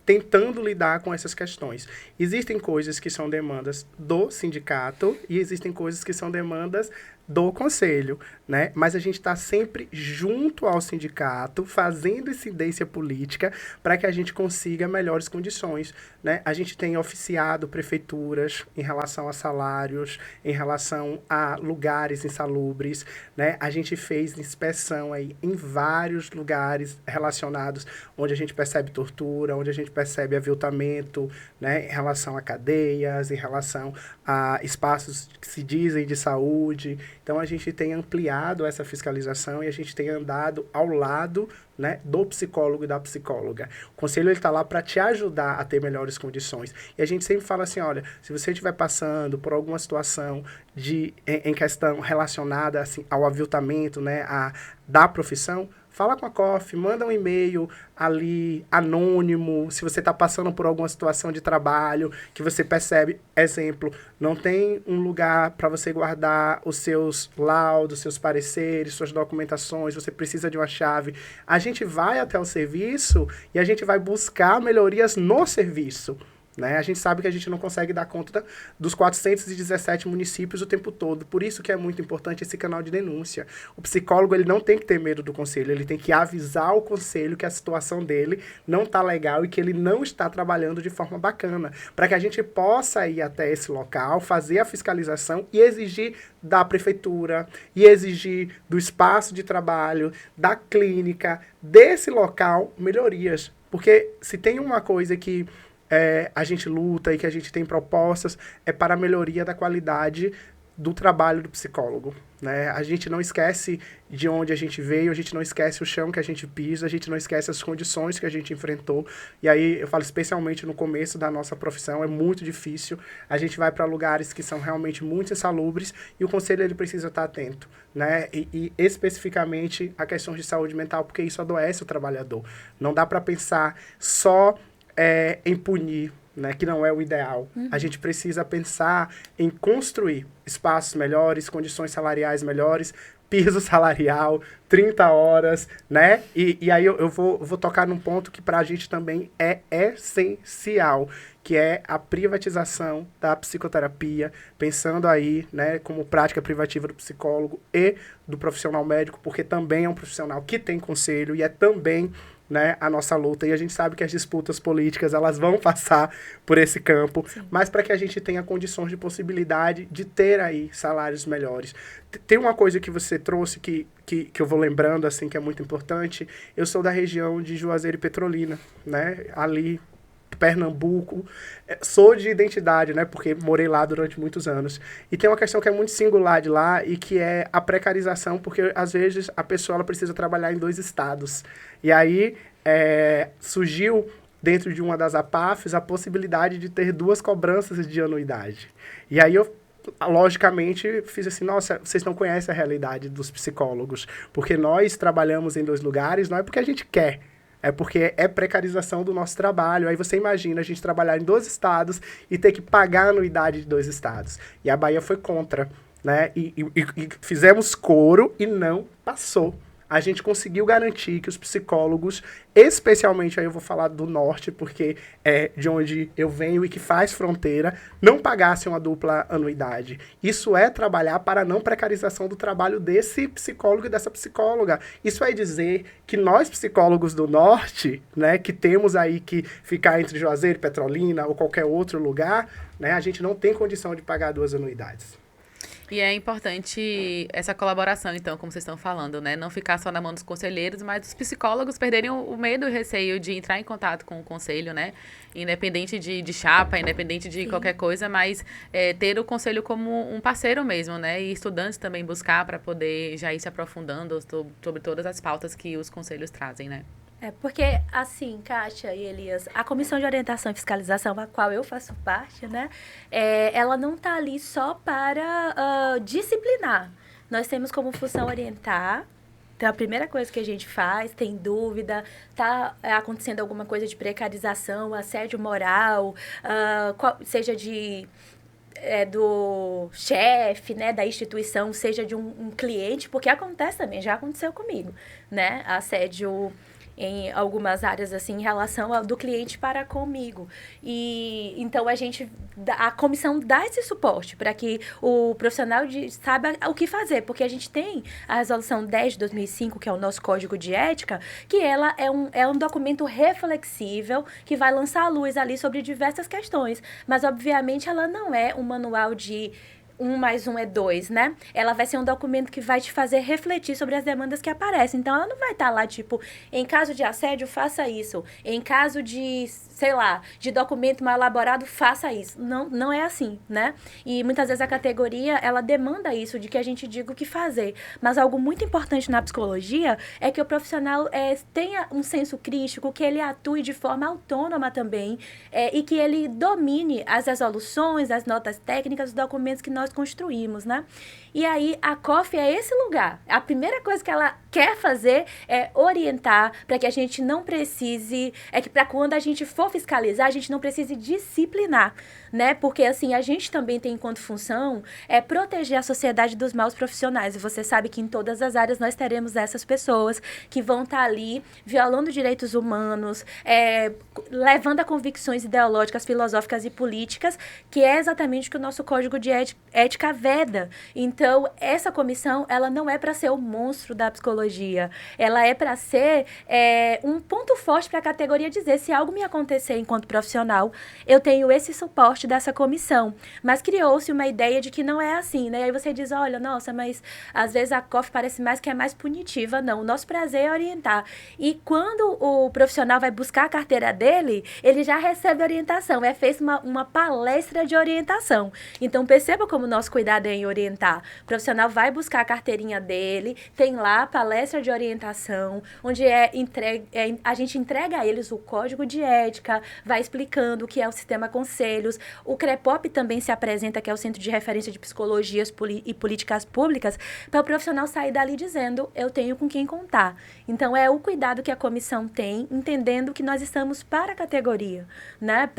tentando lidar com essas questões. Existem coisas que são demandas do sindicato e existem coisas que são demandas do conselho, né? Mas a gente está sempre junto ao sindicato, fazendo incidência política para que a gente consiga melhores condições, né? A gente tem oficiado prefeituras em relação a salários, em relação a lugares insalubres, né? A gente fez inspeção aí em vários lugares relacionados, onde a gente percebe tortura, onde a gente percebe aviltamento, né? Em relação a cadeias, em relação a espaços que se dizem de saúde. Então, a gente tem ampliado essa fiscalização e a gente tem andado ao lado, né, do psicólogo e da psicóloga. O conselho está lá para te ajudar a ter melhores condições. E a gente sempre fala assim, olha, se você estiver passando por alguma situação em questão relacionada assim, ao aviltamento, né, da profissão, fala com a COF, manda um e-mail ali, anônimo, se você está passando por alguma situação de trabalho, que você percebe, exemplo, não tem um lugar para você guardar os seus laudos, seus pareceres, suas documentações, você precisa de uma chave. A gente vai até o serviço e a gente vai buscar melhorias no serviço. Né? A gente sabe que a gente não consegue dar conta dos 417 municípios o tempo todo. Por isso que é muito importante esse canal de denúncia. O psicólogo ele não tem que ter medo do conselho, ele tem que avisar o conselho que a situação dele não está legal e que ele não está trabalhando de forma bacana, para que a gente possa ir até esse local, fazer a fiscalização e exigir da prefeitura, e exigir do espaço de trabalho, da clínica, desse local, melhorias. Porque se tem uma coisa que a gente luta e que a gente tem propostas, é para a melhoria da qualidade do trabalho do psicólogo, né? A gente não esquece de onde a gente veio, a gente não esquece o chão que a gente pisa, a gente não esquece as condições que a gente enfrentou. E aí, eu falo especialmente no começo da nossa profissão, é muito difícil. A gente vai para lugares que são realmente muito insalubres e o conselho ele precisa estar atento, né? E especificamente a questão de saúde mental, porque isso adoece o trabalhador. Não dá para pensar só em punir, né, que não é o ideal. A gente precisa pensar em construir espaços melhores, condições salariais melhores, piso salarial, 30 horas, né? E aí eu vou tocar num ponto que para a gente também é essencial, que é a privatização da psicoterapia, pensando aí, né, como prática privativa do psicólogo e do profissional médico, porque também é um profissional que tem conselho e é também, né, a nossa luta, e a gente sabe que as disputas políticas elas vão passar por esse campo, sim, mas para que a gente tenha condições de possibilidade de ter aí salários melhores. Tem uma coisa que você trouxe que eu vou lembrando, assim, que é muito importante. Eu sou da região de Juazeiro e Petrolina, né, ali Pernambuco, sou de identidade, né, porque morei lá durante muitos anos, e tem uma questão que é muito singular de lá, e que é a precarização, porque às vezes a pessoa ela precisa trabalhar em 2 estados, e aí surgiu dentro de uma das APAFs a possibilidade de ter 2 cobranças de anuidade, e aí eu logicamente fiz assim, nossa, vocês não conhecem a realidade dos psicólogos, porque nós trabalhamos em 2 lugares, não é porque a gente quer, é porque é precarização do nosso trabalho. Aí você imagina a gente trabalhar em 2 estados e ter que pagar a anuidade de 2 estados. E a Bahia foi contra, né? E fizemos coro e não passou. A gente conseguiu garantir que os psicólogos, especialmente aí eu vou falar do norte, porque é de onde eu venho e que faz fronteira, não pagassem uma dupla anuidade. Isso é trabalhar para a não precarização do trabalho desse psicólogo e dessa psicóloga. Isso vai dizer que nós, psicólogos do norte, né, que temos aí que ficar entre Juazeiro, Petrolina ou qualquer outro lugar, né, a gente não tem condição de pagar 2 anuidades. E é importante essa colaboração, então, como vocês estão falando, né? Não ficar só na mão dos conselheiros, mas dos psicólogos perderem o medo e o receio de entrar em contato com o conselho, né? Independente de chapa, independente de qualquer coisa, mas ter o conselho como um parceiro mesmo, né? E estudantes também buscar para poder já ir se aprofundando sobre todas as pautas que os conselhos trazem, né? Porque, assim, Kátia e Elias, a Comissão de Orientação e Fiscalização, a qual eu faço parte, né, ela não está ali só para disciplinar. Nós temos como função orientar. Então, a primeira coisa que a gente faz, tem dúvida, está acontecendo alguma coisa de precarização, assédio moral, seja do chefe, né, da instituição, seja de um cliente, porque acontece também, já aconteceu comigo, né, assédio em algumas áreas, assim, em relação ao do cliente para comigo. E, então, a comissão dá esse suporte para que o profissional saiba o que fazer, porque a gente tem a resolução 10 de 2005, que é o nosso código de ética, que ela é um documento reflexível, que vai lançar a luz ali sobre diversas questões, mas, obviamente, ela não é um manual de 1 mais 1 é 2, né? Ela vai ser um documento que vai te fazer refletir sobre as demandas que aparecem. Então, ela não vai estar lá, tipo, em caso de assédio, faça isso. Em caso de, sei lá, de documento mal elaborado, faça isso. Não é assim, né? E muitas vezes a categoria, ela demanda isso, de que a gente diga o que fazer. Mas algo muito importante na psicologia é que o profissional tenha um senso crítico, que ele atue de forma autônoma também, e que ele domine as resoluções, as notas técnicas, os documentos que nós construímos, né? E aí, a COF é esse lugar. A primeira coisa que ela quer fazer é orientar para que a gente não precise... que para quando a gente for fiscalizar, a gente não precise disciplinar, né? Porque, assim, a gente também tem enquanto função proteger a sociedade dos maus profissionais. E você sabe que em todas as áreas nós teremos essas pessoas que vão estar ali violando direitos humanos, levando a convicções ideológicas, filosóficas e políticas, que é exatamente o que o nosso Código de Ética veda. Então, essa comissão, ela não é para ser o monstro da psicologia, psicologia, ela é para ser um ponto forte para a categoria dizer, se algo me acontecer enquanto profissional, eu tenho esse suporte dessa comissão. Mas criou-se uma ideia de que não é assim, né? Aí você diz, olha, nossa, mas às vezes a COF parece mais que é mais punitiva. Não, o nosso prazer é orientar. E quando o profissional vai buscar a carteira dele, ele já recebe orientação, feita uma palestra de orientação. Então, perceba como o nosso cuidado é em orientar. O profissional vai buscar a carteirinha dele, tem lá a palestra de orientação, onde a gente entrega a eles o código de ética, vai explicando o que é o sistema conselhos. O CREPOP também se apresenta, que é o Centro de Referência de Psicologias e Políticas Públicas, para o profissional sair dali dizendo, eu tenho com quem contar. Então, é o cuidado que a comissão tem, entendendo que nós estamos para a categoria, né?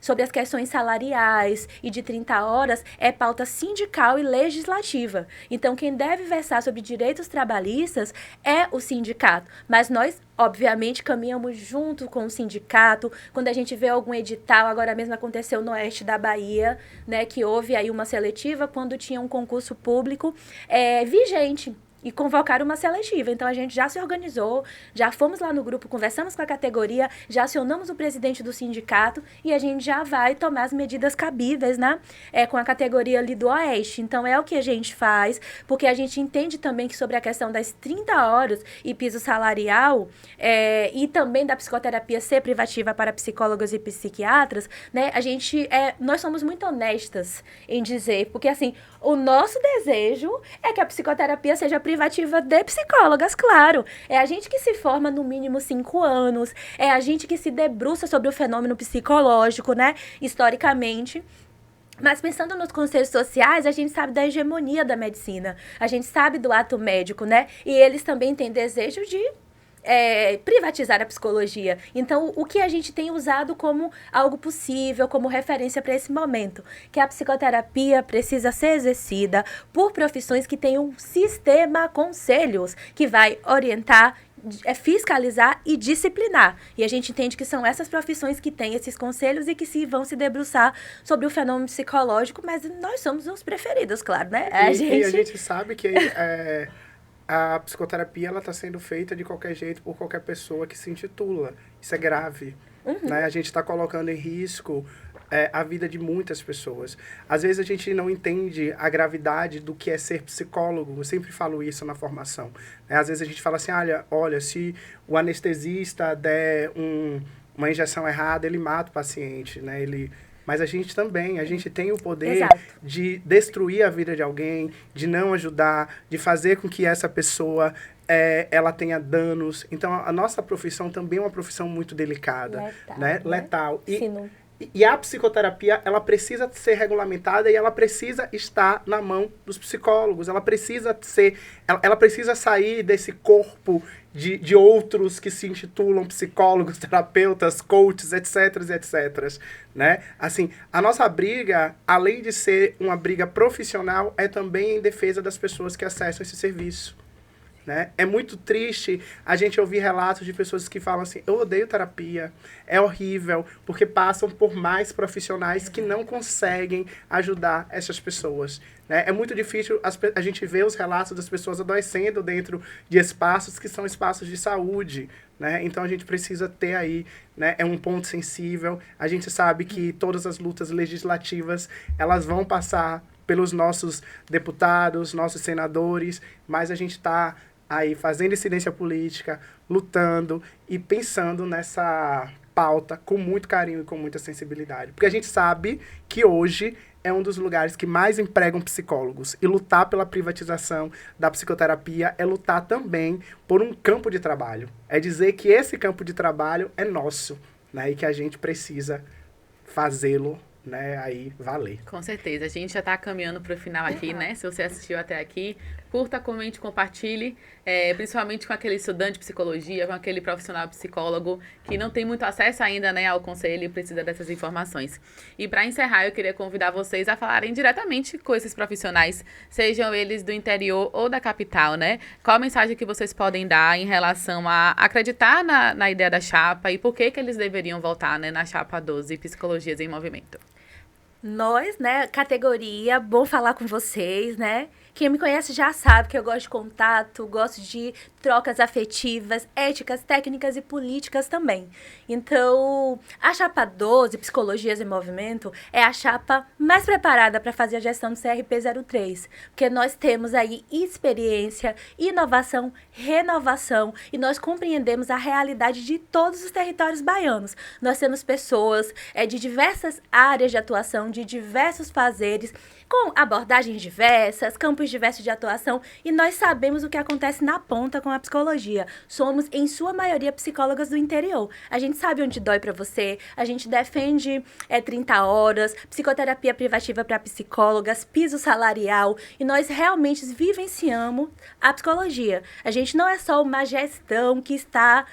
Sobre as questões salariais e de 30 horas, é pauta sindical e legislativa. Então, quem deve versar sobre direitos trabalhistas é o sindicato. Mas nós, obviamente, caminhamos junto com o sindicato. Quando a gente vê algum edital, agora mesmo aconteceu no oeste da Bahia, né, que houve aí uma seletiva quando tinha um concurso público vigente. E convocaram uma seletiva. Então, a gente já se organizou, já fomos lá no grupo, conversamos com a categoria, já acionamos o presidente do sindicato e a gente já vai tomar as medidas cabíveis, né? Com a categoria ali do Oeste. Então, é o que a gente faz, porque a gente entende também que sobre a questão das 30 horas e piso salarial e também da psicoterapia ser privativa para psicólogos e psiquiatras, né? Nós somos muito honestas em dizer, porque assim, o nosso desejo é que a psicoterapia seja privativa de psicólogas, claro. É a gente que se forma no mínimo 5 anos, é a gente que se debruça sobre o fenômeno psicológico, né, historicamente. Mas pensando nos conselhos sociais, a gente sabe da hegemonia da medicina, a gente sabe do ato médico, né, e eles também têm desejo de privatizar a psicologia. Então, o que a gente tem usado como algo possível, como referência para esse momento, que a psicoterapia precisa ser exercida por profissões que tenham um sistema conselhos, que vai orientar, fiscalizar e disciplinar. E a gente entende que são essas profissões que têm esses conselhos e que vão se debruçar sobre o fenômeno psicológico, mas nós somos os preferidos, claro, né? E a gente sabe que a psicoterapia ela está sendo feita de qualquer jeito por qualquer pessoa que se intitula. Isso é grave. Né? A gente está colocando em risco a vida de muitas pessoas. Às vezes a gente não entende a gravidade do que é ser psicólogo. Eu sempre falo isso na formação. Às vezes a gente fala assim, olha, se o anestesista der uma injeção errada, ele mata o paciente, né? Mas a gente tem o poder Exato. de destruir a vida de alguém, de não ajudar, de fazer com que essa pessoa ela tenha danos. Então, a nossa profissão também é uma profissão muito delicada, letal. E a psicoterapia, ela precisa ser regulamentada e ela precisa estar na mão dos psicólogos. Ela precisa sair desse corpo de outros que se intitulam psicólogos, terapeutas, coaches, etc, etc, né? Assim, a nossa briga, além de ser uma briga profissional, é também em defesa das pessoas que acessam esse serviço. Né? É muito triste a gente ouvir relatos de pessoas que falam assim, eu odeio terapia, é horrível, porque passam por mais profissionais que não conseguem ajudar essas pessoas. Né? É muito difícil a gente ver os relatos das pessoas adoecendo dentro de espaços que são espaços de saúde. Né? Então a gente precisa ter aí, né? É um ponto sensível. A gente sabe que todas as lutas legislativas elas vão passar pelos nossos deputados, nossos senadores, mas a gente está aí fazendo incidência política, lutando e pensando nessa pauta com muito carinho e com muita sensibilidade. Porque a gente sabe que hoje é um dos lugares que mais empregam psicólogos. E lutar pela privatização da psicoterapia é lutar também por um campo de trabalho. É dizer que esse campo de trabalho é nosso, né? E que a gente precisa fazê-lo, né, aí valer. Com certeza. A gente já está caminhando para o final aqui, né? Se você assistiu até aqui, curta, comente, compartilhe, principalmente com aquele estudante de psicologia, com aquele profissional psicólogo que não tem muito acesso ainda, né, ao conselho e precisa dessas informações. E para encerrar, eu queria convidar vocês a falarem diretamente com esses profissionais, sejam eles do interior ou da capital, né? Qual a mensagem que vocês podem dar em relação a acreditar na ideia da chapa e por que eles deveriam votar, né, na chapa 12, Psicologias em Movimento? Nós, né, categoria, bom falar com vocês, né? Quem me conhece já sabe que eu gosto de contato, gosto de trocas afetivas, éticas, técnicas e políticas também. Então, a chapa 12, Psicologias em Movimento, é a chapa mais preparada para fazer a gestão do CRP03, porque nós temos aí experiência, inovação, renovação e nós compreendemos a realidade de todos os territórios baianos. Nós temos pessoas de diversas áreas de atuação, de diversos fazeres, com abordagens diversas, campos diversos de atuação, e nós sabemos o que acontece na ponta com a psicologia. Somos, em sua maioria, psicólogas do interior. A gente sabe onde dói para você, a gente defende 30 horas, psicoterapia privativa para psicólogas, piso salarial, e nós realmente vivenciamos a psicologia. A gente não é só uma gestão que está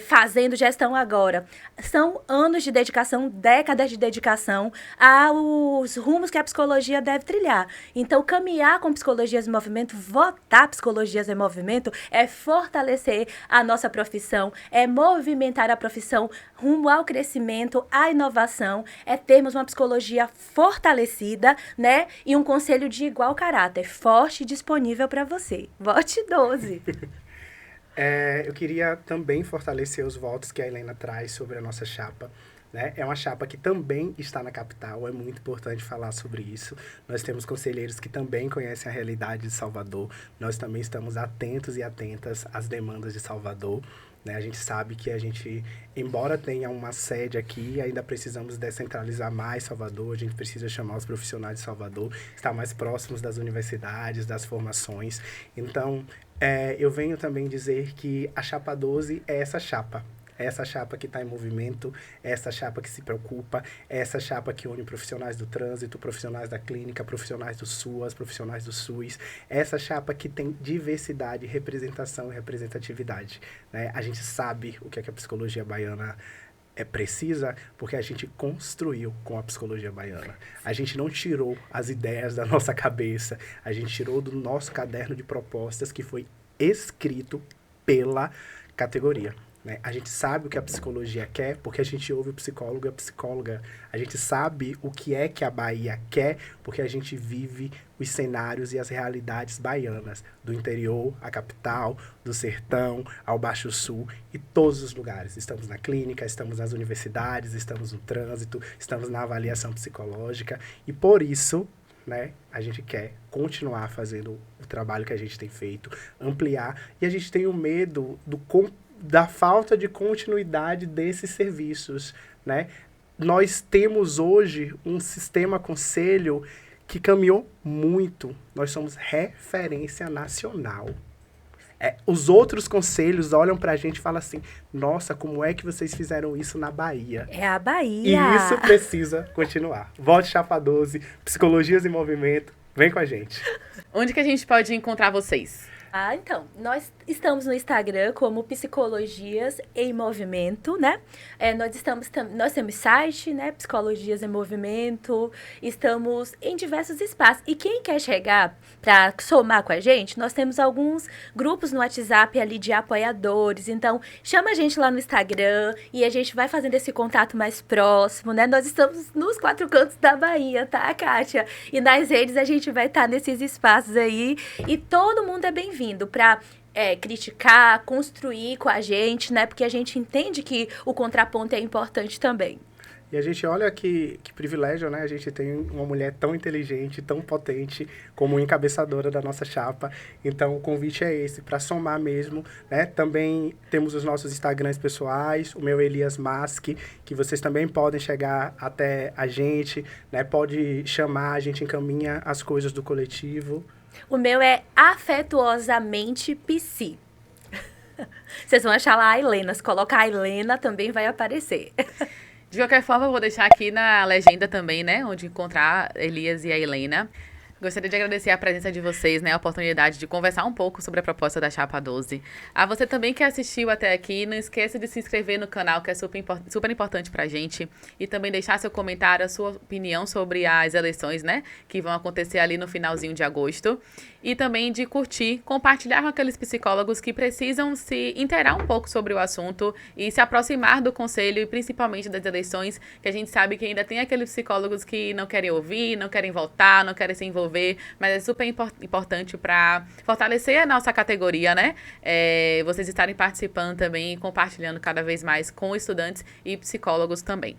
fazendo gestão agora. São anos de dedicação, décadas de dedicação aos rumos que a psicologia deve trilhar. Então, caminhar com Psicologias em Movimento, votar Psicologias em Movimento, é fortalecer a nossa profissão, é movimentar a profissão rumo ao crescimento, à inovação, é termos uma psicologia fortalecida, né? E um conselho de igual caráter, forte e disponível para você. Vote 12. Eu queria também fortalecer os votos que a Helena traz sobre a nossa chapa. Né? É uma chapa que também está na capital, é muito importante falar sobre isso. Nós temos conselheiros que também conhecem a realidade de Salvador, nós também estamos atentos e atentas às demandas de Salvador. Né? A gente sabe que a gente, embora tenha uma sede aqui, ainda precisamos descentralizar mais Salvador, a gente precisa chamar os profissionais de Salvador, estar mais próximos das universidades, das formações. Então, eu venho também dizer que a chapa 12 é essa chapa. É essa chapa que está em movimento, é essa chapa que se preocupa, é essa chapa que une profissionais do trânsito, profissionais da clínica, profissionais do SUAS, profissionais do SUS. É essa chapa que tem diversidade, representação e representatividade. Né? A gente sabe o que é que a psicologia baiana precisa, porque a gente construiu com a psicologia baiana. A gente não tirou as ideias da nossa cabeça, a gente tirou do nosso caderno de propostas que foi escrito pela categoria. Né? A gente sabe o que a psicologia quer, porque a gente ouve o psicólogo e a psicóloga. A gente sabe o que é que a Bahia quer, porque a gente vive os cenários e as realidades baianas, do interior à capital, do sertão ao Baixo Sul e todos os lugares. Estamos na clínica, estamos nas universidades, estamos no trânsito, estamos na avaliação psicológica e por isso, né, a gente quer continuar fazendo o trabalho que a gente tem feito, ampliar, e a gente tem o medo da falta de continuidade desses serviços, né? Nós temos hoje um sistema conselho que caminhou muito. Nós somos referência nacional. Os outros conselhos olham pra gente e falam assim, nossa, como é que vocês fizeram isso na Bahia? É a Bahia. E isso precisa continuar. Volte Chapa 12, Psicologias em Movimento, vem com a gente. Onde que a gente pode encontrar vocês? Então, nós estamos no Instagram como Psicologias em Movimento, né? Nós temos site, né? Psicologias em Movimento, estamos em diversos espaços. E quem quer chegar para somar com a gente, nós temos alguns grupos no WhatsApp ali de apoiadores. Então, chama a gente lá no Instagram e a gente vai fazendo esse contato mais próximo, né? Nós estamos nos 4 cantos da Bahia, tá, Kátia? E nas redes a gente vai estar nesses espaços aí e todo mundo é bem-vindo para criticar, construir com a gente, né? Porque a gente entende que o contraponto é importante também. E a gente olha que privilégio, né? A gente tem uma mulher tão inteligente, tão potente como encabeçadora da nossa chapa. Então, o convite é esse, para somar mesmo, né? Também temos os nossos Instagrams pessoais, o meu Elias Mask, que vocês também podem chegar até a gente, né? Pode chamar, a gente encaminha as coisas do coletivo. O meu é Afetuosamente Psi. Vocês vão achar lá a Helena. Se colocar a Helena, também vai aparecer. De qualquer forma, eu vou deixar aqui na legenda também, né? Onde encontrar Elias e a Helena. Gostaria de agradecer a presença de vocês, né, a oportunidade de conversar um pouco sobre a proposta da Chapa 12. A você também que assistiu até aqui, não esqueça de se inscrever no canal, que é super importante pra gente, e também deixar seu comentário, a sua opinião sobre as eleições, né, que vão acontecer ali no finalzinho de agosto, e também de curtir, compartilhar com aqueles psicólogos que precisam se inteirar um pouco sobre o assunto e se aproximar do conselho e principalmente das eleições, que a gente sabe que ainda tem aqueles psicólogos que não querem ouvir, não querem votar, não querem se envolver, mas é super importante para fortalecer a nossa categoria, né? Vocês estarem participando também e compartilhando cada vez mais com estudantes e psicólogos também.